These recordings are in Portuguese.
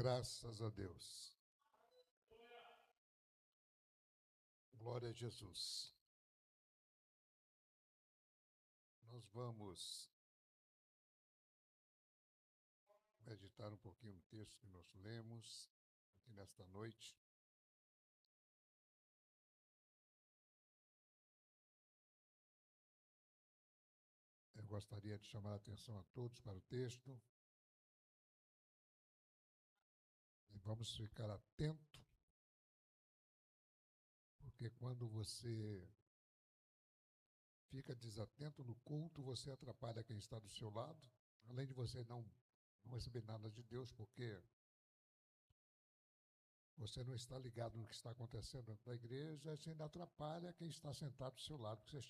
Graças a Deus. Glória a Jesus. Nós vamos meditar um pouquinho no texto que nós lemos aqui nesta noite. Eu gostaria de chamar a atenção a todos para o texto. E vamos ficar atento, porque quando você fica desatento no culto, você atrapalha quem está do seu lado, além de você não receber nada de Deus, porque você não está ligado no que está acontecendo dentro da igreja, você ainda atrapalha quem está sentado do seu lado, você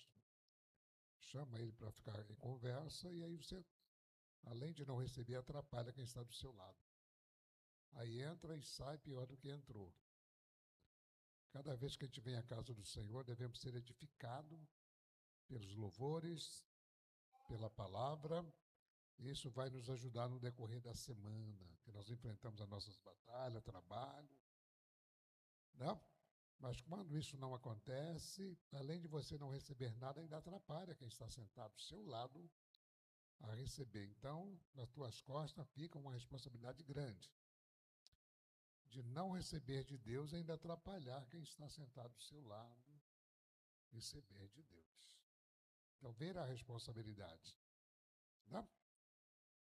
chama ele para ficar em conversa, e aí você, além de não receber, atrapalha quem está do seu lado. Aí entra e sai pior do que entrou. Cada vez que a gente vem à casa do Senhor, devemos ser edificados pelos louvores, pela palavra. Isso vai nos ajudar no decorrer da semana, que nós enfrentamos as nossas batalhas, trabalho, né? Mas quando isso não acontece, além de você não receber nada, ainda atrapalha quem está sentado do seu lado a receber. Então, nas tuas costas fica uma responsabilidade grande de não receber de Deus e ainda atrapalhar quem está sentado do seu lado receber de Deus. Então, ver a responsabilidade, né?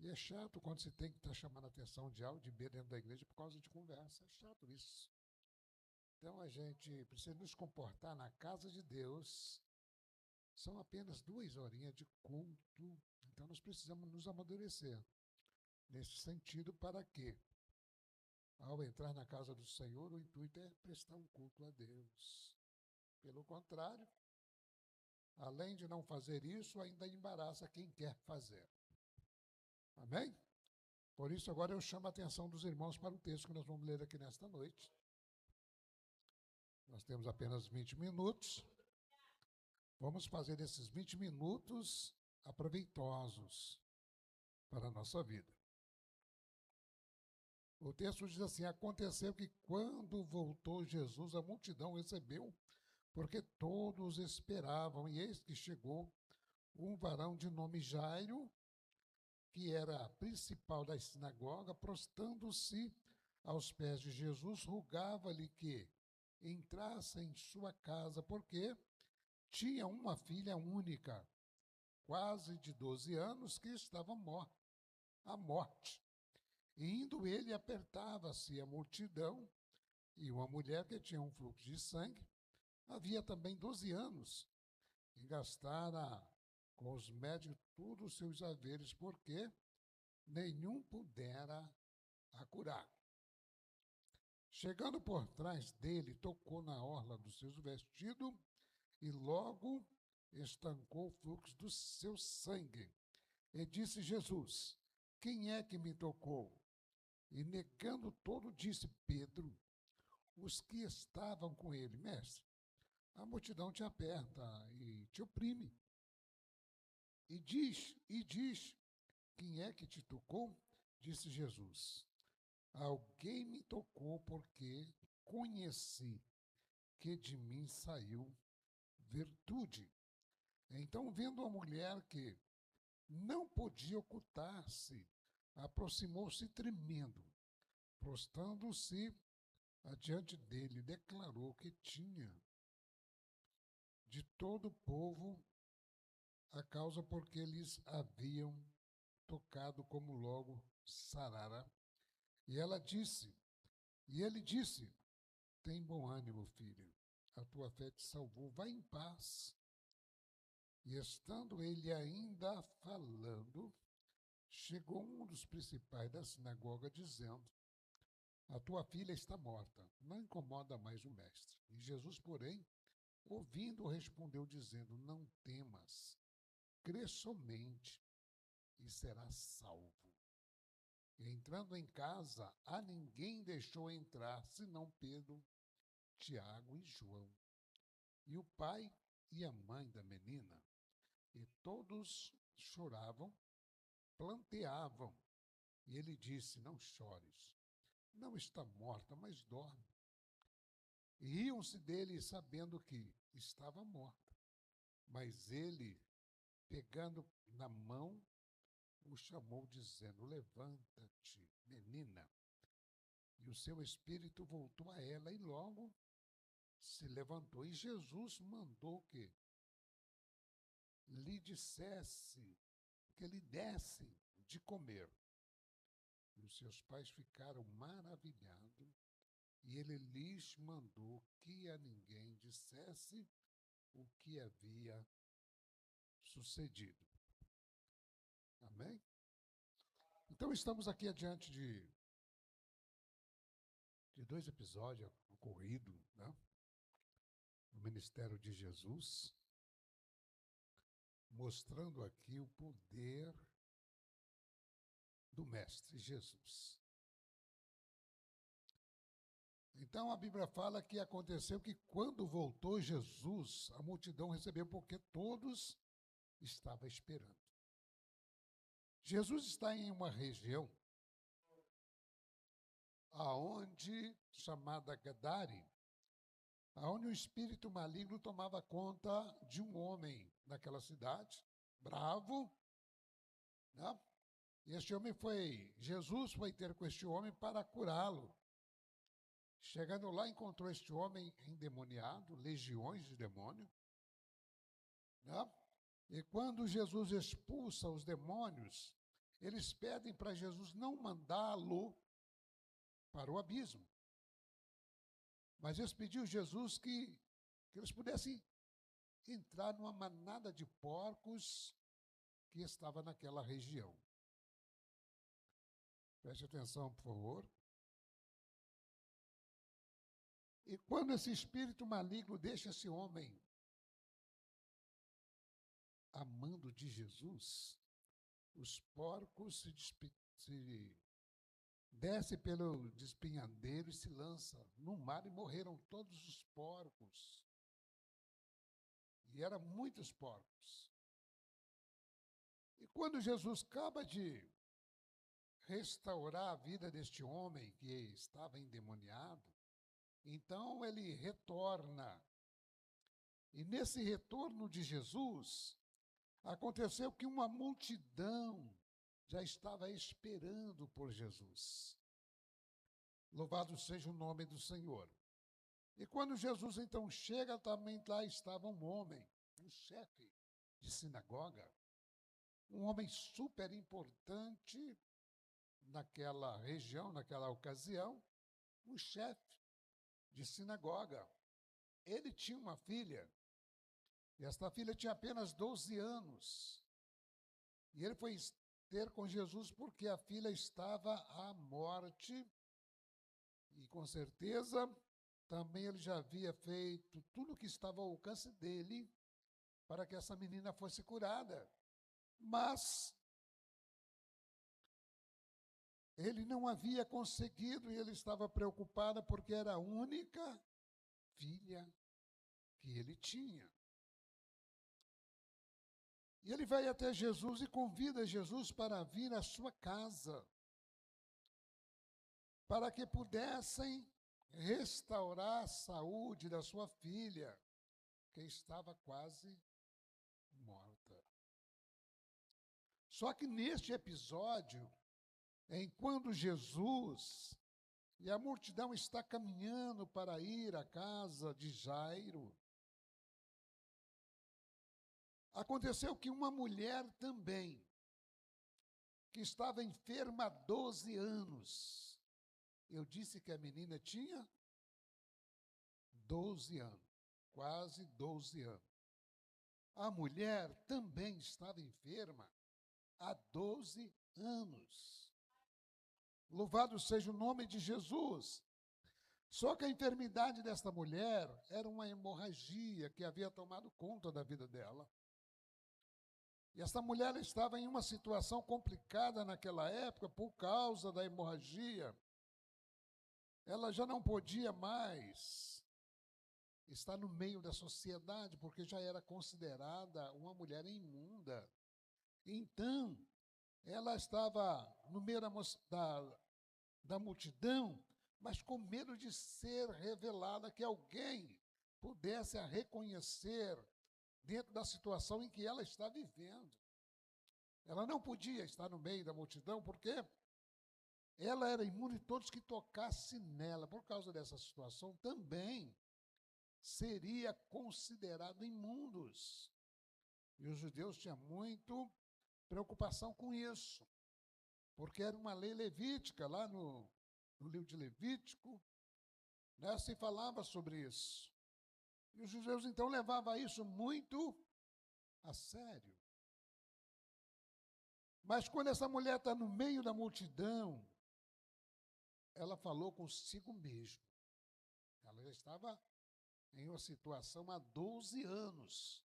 E é chato quando você tem que estar chamando a atenção de A ou de B dentro da igreja por causa de conversa. É chato isso. Então, a gente precisa nos comportar na casa de Deus. São apenas 2 horinhas de culto. Então, nós precisamos nos amadurecer nesse sentido para que, ao entrar na casa do Senhor, o intuito é prestar um culto a Deus. Pelo contrário, além de não fazer isso, ainda embaraça quem quer fazer. Amém? Por isso, agora eu chamo a atenção dos irmãos para o texto que nós vamos ler aqui nesta noite. Nós temos apenas 20 minutos. Vamos fazer esses 20 minutos aproveitosos para a nossa vida. O texto diz assim: aconteceu que quando voltou Jesus, a multidão recebeu, porque todos esperavam, e eis que chegou um varão de nome Jairo, que era a principal da sinagoga, prostrando-se aos pés de Jesus, rogava-lhe que entrasse em sua casa, porque tinha uma filha única, quase de 12 anos, que estava à morte. E indo ele, apertava-se a multidão, e uma mulher que tinha um fluxo de sangue, havia também 12 anos, e gastara com os médicos todos os seus haveres, porque nenhum pudera a curar. Chegando por trás dele, tocou na orla dos seus vestidos, e logo estancou o fluxo do seu sangue. E disse Jesus: quem é que me tocou? E negando todo, disse Pedro: os que estavam com ele, mestre, a multidão te aperta e te oprime. E diz, quem é que te tocou? Disse Jesus: alguém me tocou porque conheci que de mim saiu virtude. Então, vendo a mulher que não podia ocultar-se, aproximou-se tremendo, prostrando-se adiante dele, declarou que tinha de todo o povo a causa porque lhes haviam tocado, como logo sarara. E ele disse, tem bom ânimo, filho, a tua fé te salvou, vai em paz. E estando ele ainda falando, chegou um dos principais da sinagoga, dizendo: a tua filha está morta, não incomoda mais o mestre. E Jesus, porém, ouvindo, respondeu, dizendo: não temas, crê somente e serás salvo. E entrando em casa, a ninguém deixou entrar, senão Pedro, Tiago e João, e o pai e a mãe da menina. E todos choravam, planteavam. E ele disse: não chores. não está morta, mas dorme. E riam-se dele, sabendo que estava morta. Mas ele, pegando na mão, o chamou, dizendo: levanta-te, menina. E o seu espírito voltou a ela, e logo se levantou. E Jesus mandou que lhe dissesse, que lhe desse de comer. E os seus pais ficaram maravilhados, e ele lhes mandou que a ninguém dissesse o que havia sucedido. Amém? Então estamos aqui adiante de dois episódios ocorridos, né, no ministério de Jesus, mostrando aqui o poder do Mestre Jesus. Então a Bíblia fala que aconteceu que quando voltou Jesus, a multidão recebeu, porque todos estavam esperando. Jesus está em uma região chamada Gadare, aonde um espírito maligno tomava conta de um homem naquela cidade, bravo, né? E Jesus foi ter com este homem para curá-lo. Chegando lá, encontrou este homem endemoniado, legiões de demônio, né? E quando Jesus expulsa os demônios, eles pedem para Jesus não mandá-lo para o abismo. Mas eles pediram a Jesus que eles pudessem entrar numa manada de porcos que estava naquela região. Preste atenção, por favor. E quando esse espírito maligno deixa esse homem amando de Jesus, os porcos se descem pelo despenhadeiro e se lançam no mar, e morreram todos os porcos. E eram muitos porcos. E quando Jesus acaba de restaurar a vida deste homem que estava endemoniado, então ele retorna. E nesse retorno de Jesus, aconteceu que uma multidão já estava esperando por Jesus. Louvado seja o nome do Senhor. E quando Jesus então chega, também lá estava um homem, um chefe de sinagoga, um homem super importante naquela região, naquela ocasião, um chefe de sinagoga. Ele tinha uma filha, e esta filha tinha apenas 12 anos. E ele foi ter com Jesus porque a filha estava à morte, e com certeza também ele já havia feito tudo o que estava ao alcance dele para que essa menina fosse curada. Mas ele não havia conseguido, e ele estava preocupado porque era a única filha que ele tinha. E ele vai até Jesus e convida Jesus para vir à sua casa, para que pudessem restaurar a saúde da sua filha, que estava quase morta. Só que neste episódio, enquanto Jesus e a multidão está caminhando para ir à casa de Jairo, aconteceu que uma mulher também, que estava enferma há 12 anos, eu disse que a menina tinha 12 anos, quase 12 anos. A mulher também estava enferma há 12 anos. Louvado seja o nome de Jesus. Só que a enfermidade desta mulher era uma hemorragia que havia tomado conta da vida dela. E essa mulher estava em uma situação complicada naquela época por causa da hemorragia. Ela já não podia mais estar no meio da sociedade, porque já era considerada uma mulher imunda. Então, ela estava no meio da multidão, mas com medo de ser revelada, que alguém pudesse a reconhecer dentro da situação em que ela está vivendo. Ela não podia estar no meio da multidão, porque ela era imune, todos que tocassem nela, por causa dessa situação, também seria considerado imundos. E os judeus tinham muito preocupação com isso, porque era uma lei levítica, lá no livro de Levítico, né, se falava sobre isso. E os judeus, então, levavam isso muito a sério. Mas quando essa mulher está no meio da multidão, ela falou consigo mesma. Ela já estava em uma situação há 12 anos.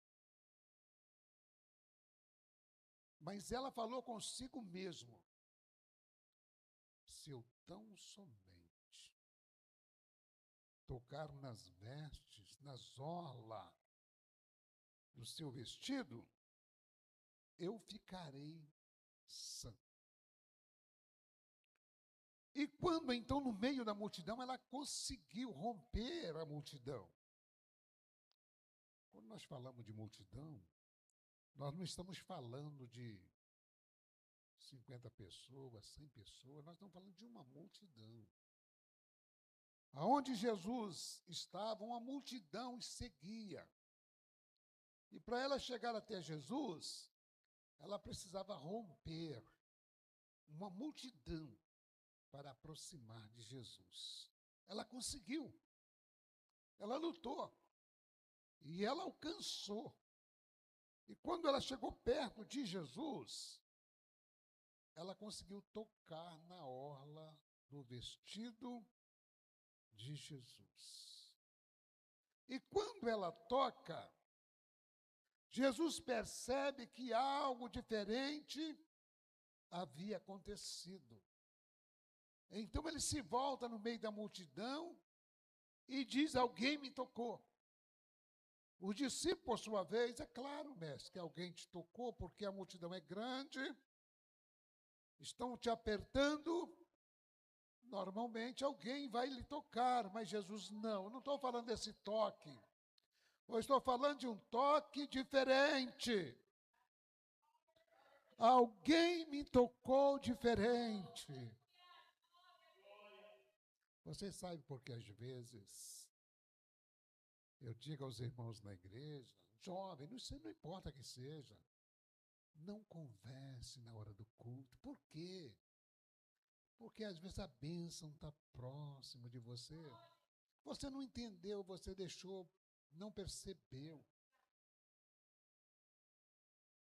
Mas ela falou consigo mesmo: se eu tão somente tocar nas vestes, nas orlas do seu vestido, eu ficarei sã. E quando então no meio da multidão, ela conseguiu romper a multidão. Quando nós falamos de multidão, nós não estamos falando de 50 pessoas, 100 pessoas, nós estamos falando de uma multidão. Aonde Jesus estava, uma multidão seguia. E para ela chegar até Jesus, ela precisava romper uma multidão para aproximar de Jesus. Ela conseguiu. Ela lutou. E ela alcançou. E quando ela chegou perto de Jesus, ela conseguiu tocar na orla do vestido de Jesus. E quando ela toca, Jesus percebe que algo diferente havia acontecido. Então ele se volta no meio da multidão e diz: alguém me tocou. Os discípulos, por sua vez, é claro, mestre, que alguém te tocou, porque a multidão é grande, estão te apertando, normalmente alguém vai lhe tocar, mas Jesus não. Eu não estou falando desse toque, eu estou falando de um toque diferente. Alguém me tocou diferente. Você sabe por que às vezes eu digo aos irmãos na igreja, jovem, não importa que seja, não converse na hora do culto. Por quê? Porque às vezes a bênção está próxima de você. Você não entendeu, você deixou, não percebeu.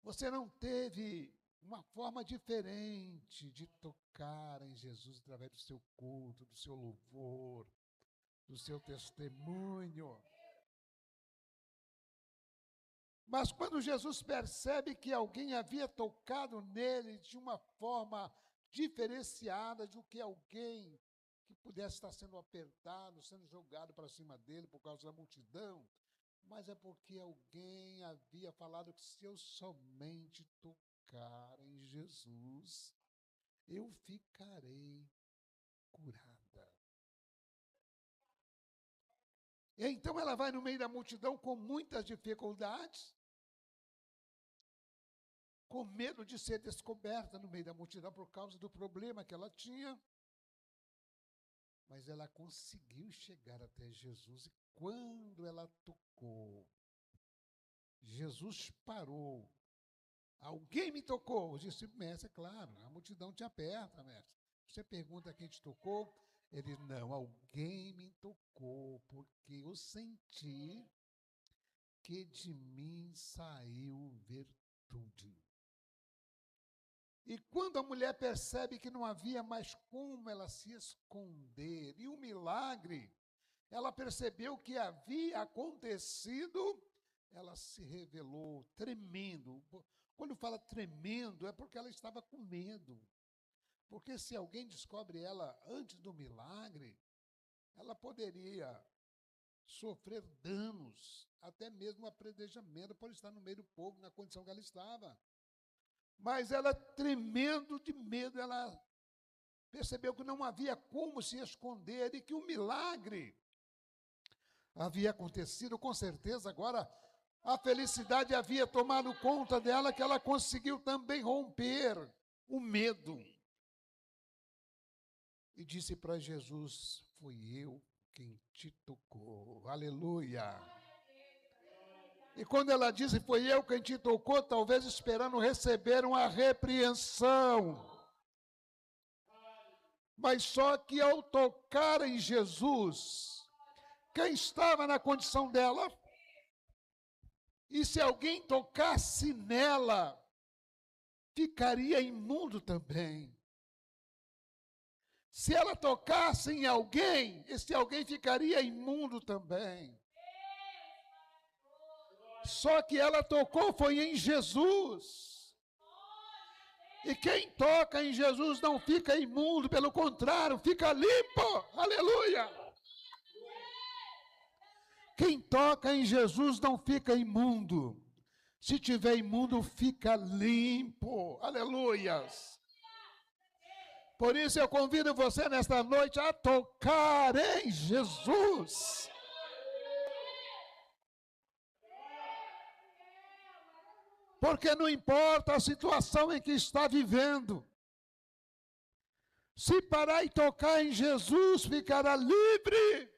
Você não teve uma forma diferente de tocar em Jesus através do seu culto, do seu louvor, do seu testemunho. Mas quando Jesus percebe que alguém havia tocado nele de uma forma diferenciada do que alguém que pudesse estar sendo apertado, sendo jogado para cima dele por causa da multidão, mas é porque alguém havia falado que se eu somente tocar em Jesus, eu ficarei curada. E então ela vai no meio da multidão com muitas dificuldades, com medo de ser descoberta no meio da multidão por causa do problema que ela tinha. Mas ela conseguiu chegar até Jesus, e quando ela tocou, Jesus parou. Alguém me tocou. Os discípulos, mestre, é claro, a multidão te aperta, mestre. Você pergunta quem te tocou? Ele, não, alguém me tocou, porque eu senti que de mim saiu virtude. E quando a mulher percebe que não havia mais como ela se esconder, e o milagre, ela percebeu que havia acontecido, ela se revelou tremendo. Quando fala tremendo, é porque ela estava com medo. Porque se alguém descobre ela antes do milagre, ela poderia sofrer danos, até mesmo apredejamento, por estar no meio do povo, na condição que ela estava. Mas ela, tremendo de medo, ela percebeu que não havia como se esconder e que o milagre havia acontecido, com certeza. Agora a felicidade havia tomado conta dela, que ela conseguiu também romper o medo. E disse para Jesus: fui eu quem te tocou. Aleluia. E quando ela disse: foi eu quem te tocou, talvez esperando receber uma repreensão. Mas só que ao tocar em Jesus, quem estava na condição dela, e se alguém tocasse nela, ficaria imundo também. Se ela tocasse em alguém, esse alguém ficaria imundo também. Só que ela tocou foi em Jesus. E quem toca em Jesus não fica imundo, pelo contrário, fica limpo. Aleluia! Quem toca em Jesus não fica imundo. Se tiver imundo, fica limpo. Aleluias! Por isso eu convido você nesta noite a tocar em Jesus. Porque não importa a situação em que está vivendo, se parar e tocar em Jesus, ficará livre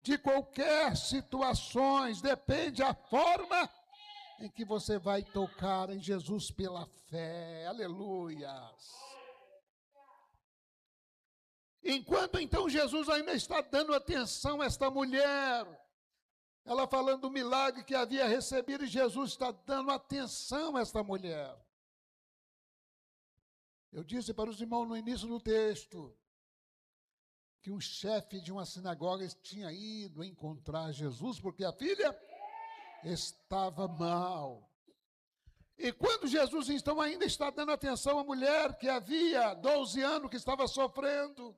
de qualquer situação. Depende da forma em que você vai tocar em Jesus pela fé. Aleluia. Enquanto então Jesus ainda está dando atenção a esta mulher, ela falando do milagre que havia recebido, e Jesus está dando atenção a esta mulher. Eu disse para os irmãos no início do texto que um chefe de uma sinagoga tinha ido encontrar Jesus porque a filha estava mal. E quando Jesus então ainda está dando atenção à mulher que havia 12 anos que estava sofrendo,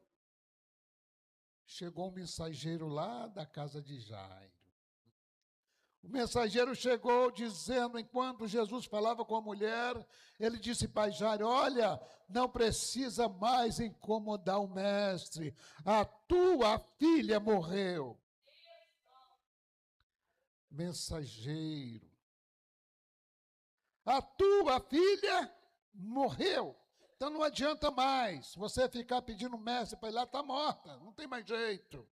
chegou um mensageiro lá da casa de Jairo. O mensageiro chegou dizendo, enquanto Jesus falava com a mulher, ele disse para Jairo: olha, não precisa mais incomodar o mestre, a tua filha morreu. Mensageiro: a tua filha morreu. Então não adianta mais você ficar pedindo o mestre para ir lá, está morta, não tem mais jeito.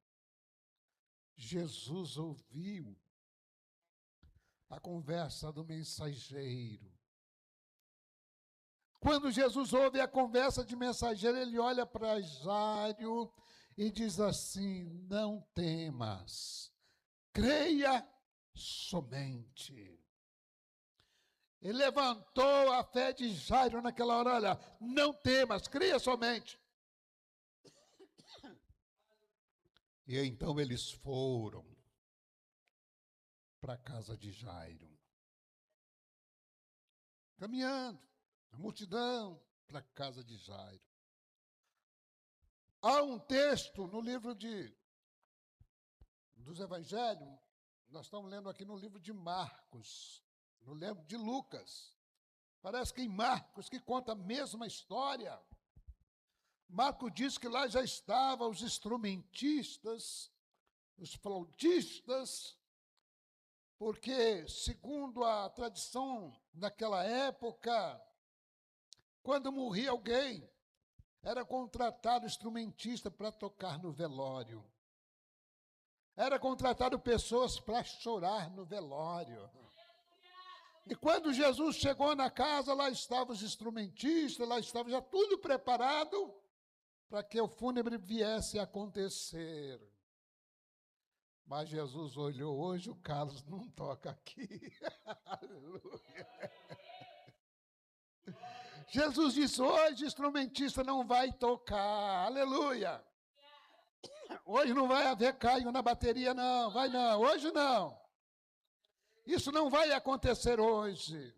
Jesus ouviu a conversa do mensageiro. Quando Jesus ouve a conversa de mensageiro, ele olha para Jairo e diz assim: não temas, creia somente. Ele levantou a fé de Jairo naquela hora: olha, não temas, creia somente. E então eles foram para a casa de Jairo, caminhando, a multidão para a casa de Jairo. Há um texto no livro dos Evangelhos, nós estamos lendo aqui no livro de Marcos, no livro de Lucas. Parece que em Marcos, que conta a mesma história, Marcos diz que lá já estavam os instrumentistas, os flautistas, porque, segundo a tradição naquela época, quando morria alguém, era contratado instrumentista para tocar no velório. Era contratado pessoas para chorar no velório. E quando Jesus chegou na casa, lá estavam os instrumentistas, lá estava já tudo preparado para que o fúnebre viesse a acontecer. Mas Jesus olhou: hoje o Carlos não toca aqui. Aleluia. Jesus disse: hoje o instrumentista não vai tocar. Aleluia. Hoje não vai haver Caio na bateria, não. Vai não, hoje não. Isso não vai acontecer hoje.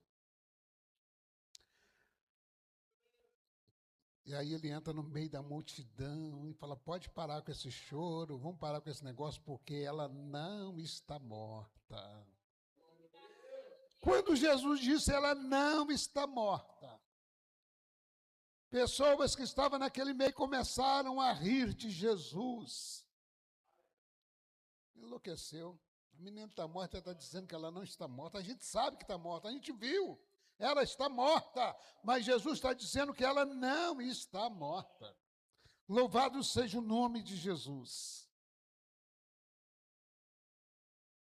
E aí ele entra no meio da multidão e fala: pode parar com esse choro, vamos parar com esse negócio, porque ela não está morta. Quando Jesus disse ela não está morta, Pessoas que estavam naquele meio começaram a rir de Jesus. Enlouqueceu. A menina está morta, ela está dizendo que ela não está morta. A gente sabe que está morta, a gente viu. Ela está morta, mas Jesus está dizendo que ela não está morta. Louvado seja o nome de Jesus.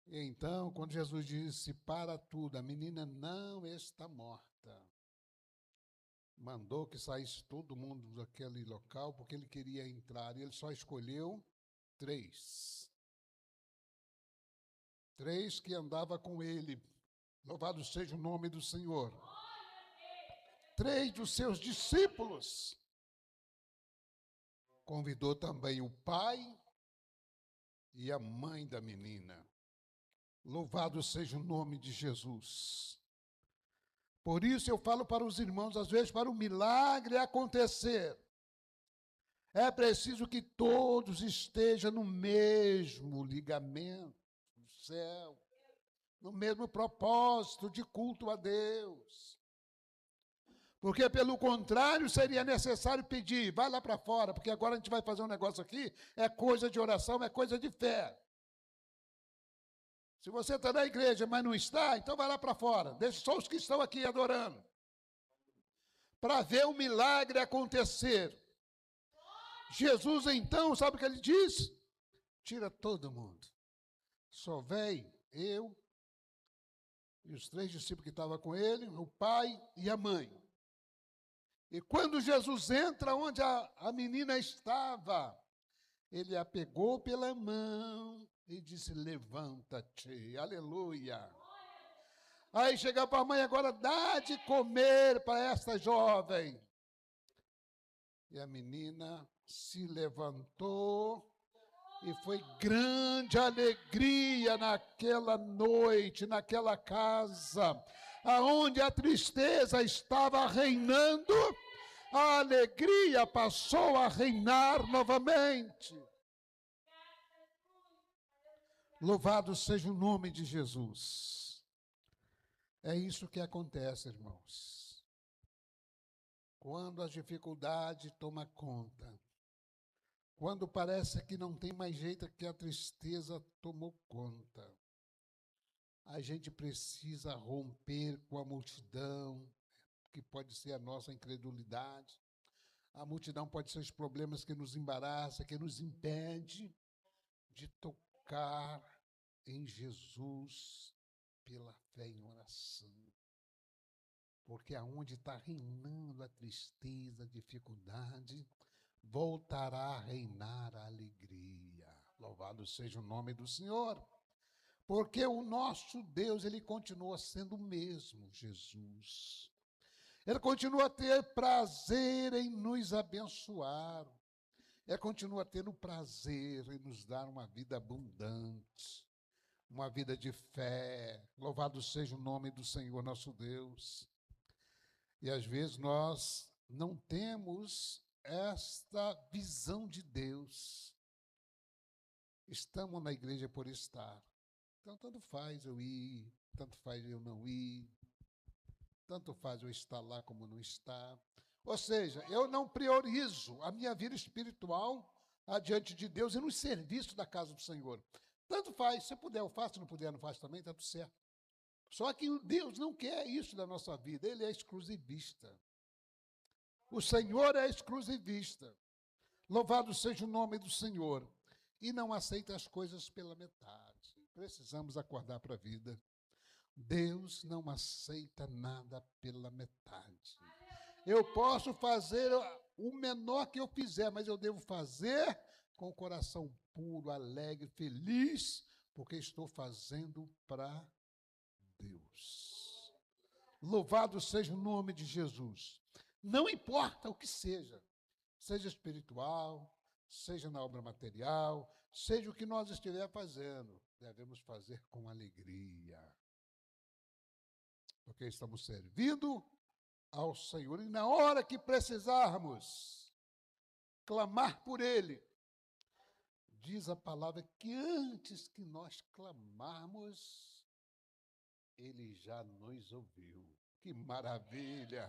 E então, quando Jesus disse, para tudo, a menina não está morta. Mandou que saísse todo mundo daquele local, porque ele queria entrar, e ele só escolheu 3. 3 que andava com ele. Louvado seja o nome do Senhor. 3 dos seus discípulos. Convidou também o pai e a mãe da menina. Louvado seja o nome de Jesus. Por isso eu falo para os irmãos, às vezes, para o milagre acontecer, é preciso que todos estejam no mesmo ligamento do céu, no mesmo propósito de culto a Deus. Porque, pelo contrário, seria necessário pedir, vai lá para fora, porque agora a gente vai fazer um negócio aqui, é coisa de oração, é coisa de fé. Se você está na igreja, mas não está, então vai lá para fora. Deixa só os que estão aqui adorando. Para ver o milagre acontecer. Jesus, então, sabe o que ele diz? Tira todo mundo. Só vem eu e os 3 discípulos que estavam com ele, o pai e a mãe. E quando Jesus entra onde a menina estava, ele a pegou pela mão e disse, levanta-te, aleluia. Aí chega para a mãe, agora dá de comer para esta jovem. E a menina se levantou e foi grande alegria naquela noite, naquela casa, aonde a tristeza estava reinando, a alegria passou a reinar novamente. Louvado seja o nome de Jesus. É isso que acontece, irmãos. Quando a dificuldade toma conta, quando parece que não tem mais jeito, que a tristeza tomou conta, a gente precisa romper com a multidão, que pode ser a nossa incredulidade. A multidão pode ser os problemas que nos embaraçam, que nos impede de tocar em Jesus pela fé em oração. Porque aonde está reinando a tristeza, a dificuldade, voltará a reinar a alegria. Louvado seja o nome do Senhor. Porque o nosso Deus, ele continua sendo o mesmo, Jesus. Ele continua a ter prazer em nos abençoar. Ele continua tendo prazer em nos dar uma vida abundante, uma vida de fé. Louvado seja o nome do Senhor nosso Deus. E às vezes nós não temos esta visão de Deus. Estamos na igreja por estar. Então, tanto faz eu ir, tanto faz eu não ir, tanto faz eu estar lá como não estar. Ou seja, eu não priorizo a minha vida espiritual adiante de Deus e no serviço da casa do Senhor. Tanto faz, se puder eu faço, se não puder não faço também, está tudo certo. Só que Deus não quer isso da nossa vida, Ele é exclusivista. O Senhor é exclusivista. Louvado seja o nome do Senhor. E não aceita as coisas pela metade. Precisamos acordar para a vida. Deus não aceita nada pela metade. Eu posso fazer o menor que eu fizer, mas eu devo fazer com o coração puro, alegre, feliz, porque estou fazendo para Deus. Louvado seja o nome de Jesus. Não importa o que seja, seja espiritual, seja na obra material, seja o que nós estiver fazendo, devemos fazer com alegria. Porque estamos servindo ao Senhor. E na hora que precisarmos clamar por Ele, diz a palavra que antes que nós clamarmos, Ele já nos ouviu. Que maravilha!